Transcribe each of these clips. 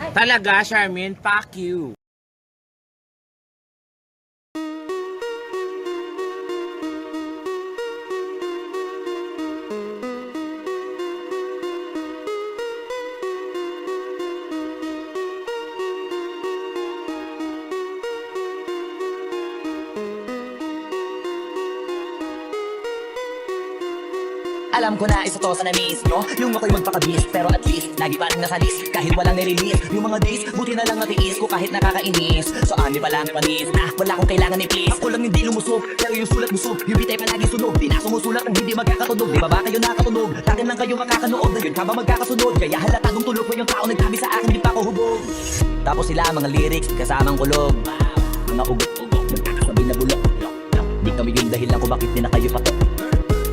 Talaga, Charmaine, fuck you. Alam ko na isa to sa na-miss nyo, yung ako'y magpakabis, pero at least lagi pa rin nasa list, kahit walang nirelease. Yung mga days, buti na lang natiis ko kahit nakakainis. So di pa lang panis na wala akong kailangan ni please. Ako lang hindi lumusog, pero yung sulat musog, yung bitay palagi sunog. Di na sumusulat ang hindi magkakatunog. Di ba kayo nakatunog? Takin lang kayo makakanood, na yun ka ba magkakasunod? Kaya halatadong tulog ko yung tao nagtabi sa akin, di pa ako hubog. Tapos sila mga lyrics, kasamang kulog. Mga ugot-ugot, nagkakasabi na bulok. Di kami yung dahilan kung bakit di na kayo patok.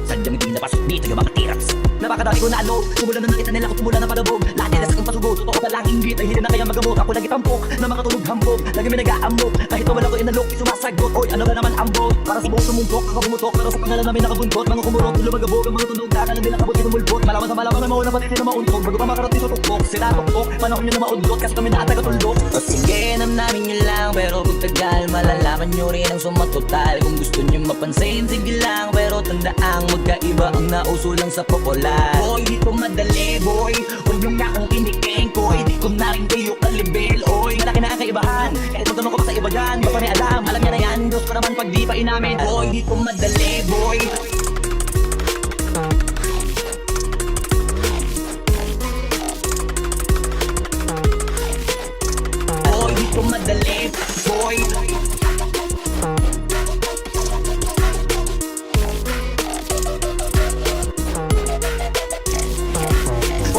Sadyang hindi napasok dito yung mga tiraks. Napakadami ko na alog, sumulan na nakita nila ko tumula na palabog. Lahat nila sa kong pasugo, totoo ka lang inggit. Ay hindi na kaya magamot, ako lagi tampok na mga tunog hambog. Lagi may nag-aamok, kahit wala ko inalok, sumasagot. Oy, ano ba naman ambog? Para sa buong sumumpok, ako bumutok. Pero sa pangalan namin nakabuntot, mga kumurok, lumagabog. Ang mga tunog, nakala nila kabot sinumulpot. Malaman sa malaman na mauna pati na mauntog. Bago pa makarating sa tuktok, sila tuktok. Panahon nyo na maudlot, kasi kami nakatagatuldok. O sige, namnamin nyo lang, pero kung tagal, malalaman nyo rin ang sumatotal. Kung gusto nyo mapansin, sige lang, pero tandaang magkaiba ang nauso lang sa popular. Boy, di ko madali, boy. Huwag yung nga kong kinikeng ko. Di ko na rin kayo kalibel, oy. Malaki na ang kaibahan, kahit magtanong ko pa sa iba dyan. Baka may alam niya na yan. Diyos ko naman pag di pa inamin. Boy, di ko madali, boy. Boy, di ko madali, boy.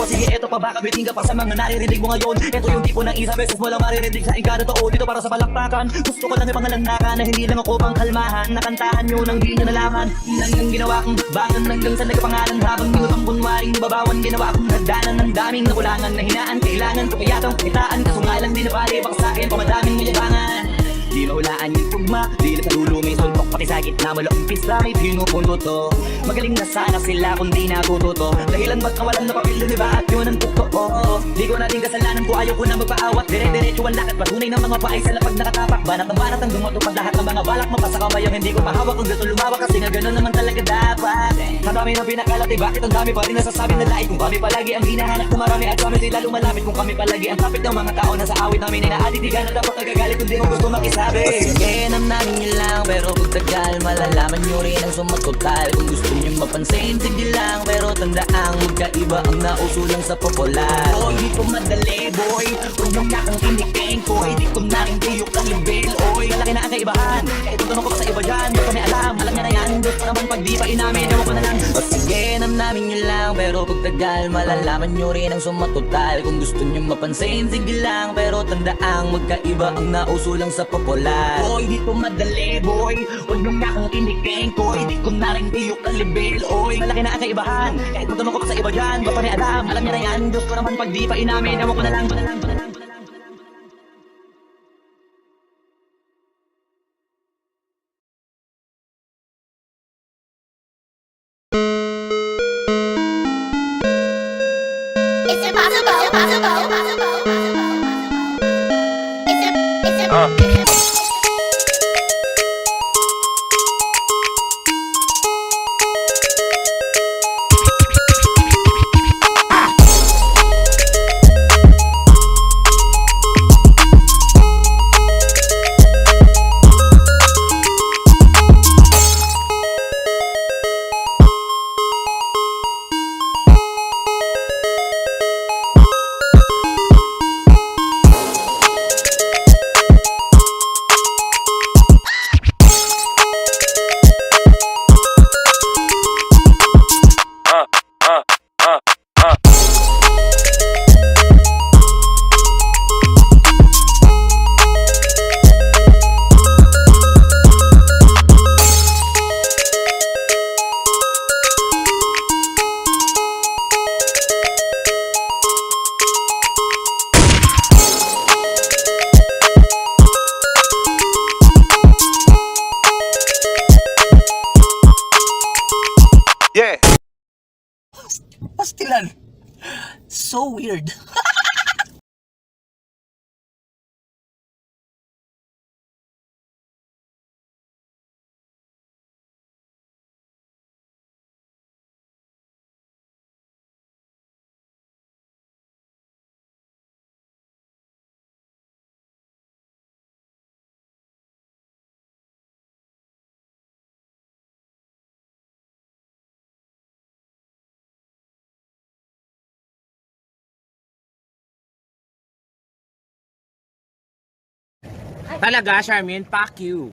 Sige, eto pa baka biting ka pa sa mga naririnig mo ngayon. Eto yung tipo ng isa beses mo lang maririnig sa ikada totoo. Dito para sa balaktakan, gusto ko lang ipangalandakan na hindi lang ako pang kalmahan. Nakantahan nyo nang di nyo nalaman. Ilan yung ginawa kong bangan hanggang sa nagkapangalan. Habang minutang bunwaring babawan, ginawa kong nagdanan ng daming nakulangan na hinaan. Kailangan ko kaya itong kitaan, kaso nga lang di na pare baka sa akin pamadaming mayabangan. Di mahulaan yung tugma, di lang sa dulo may sulpok. Pati sa gitna malaking pista may pinupunto to. Magaling na sana sila kung di natututo. Dahilan ba't kawalan na papel di ba at yun ang totoo. Di ko natin kasalanan ko ayaw ko na magpaawat. Dire-diretso ang lakad patunay ng mga paay sa lapag nakatapak. Banat ng banat ang dumatupad lahat ng mga balak. Mapasa kamayang hindi ko mahawak kung gato lumawak. Kasi nga gano'n naman talaga dapat. Sa dami ng pinakalati bakit ang dami pa rin nasasabi na lahat. Kung kami palagi ang hinahanap kung marami at kami sila lumalapit. Kung kami palagi ang tapit ng mga tao na sa awit namin inaaditigan na dapat nagagalit kung di mo gusto makisabi. Sige, namnamin nyo lang, pero pag tagal, malalaman nyo rin ang sumatotal. Kung gusto nyo mapansin, sige lang, pero tandaang magkaiba ang nauso lang sa popular. Boy, di ko madali, boy. Huwag yung nakang kinikeng ko, di ko na rin kayo kalibel, oy. Malaki na ang kaibahan, kahit tutunong ko pa sa iba dyan. Baka may alam niya na yan. Diyos ko naman pag di pa inamin, ewan ko na lang. O sige, namnamin nyo lang, pero pag tagal, malalaman nyo rin ang sumatotal. Kung gusto nyo mapansin, sige lang, pero tandaang magkaiba ang nauso lang sa popular. Boy, di ko madali, boy. Huwag yung nga kong kinikeng ko, di ko na rin kayo kalibel, oy. Malaki na ang kaibahan, kahit magtanong ko pa sa iba dyan. Baka may alam niya na yan. Diyos ko naman pag di pa inamin, ewan ko na lang. It's impossible. Pastilan. So weird. Talaga, Charmin, fuck you.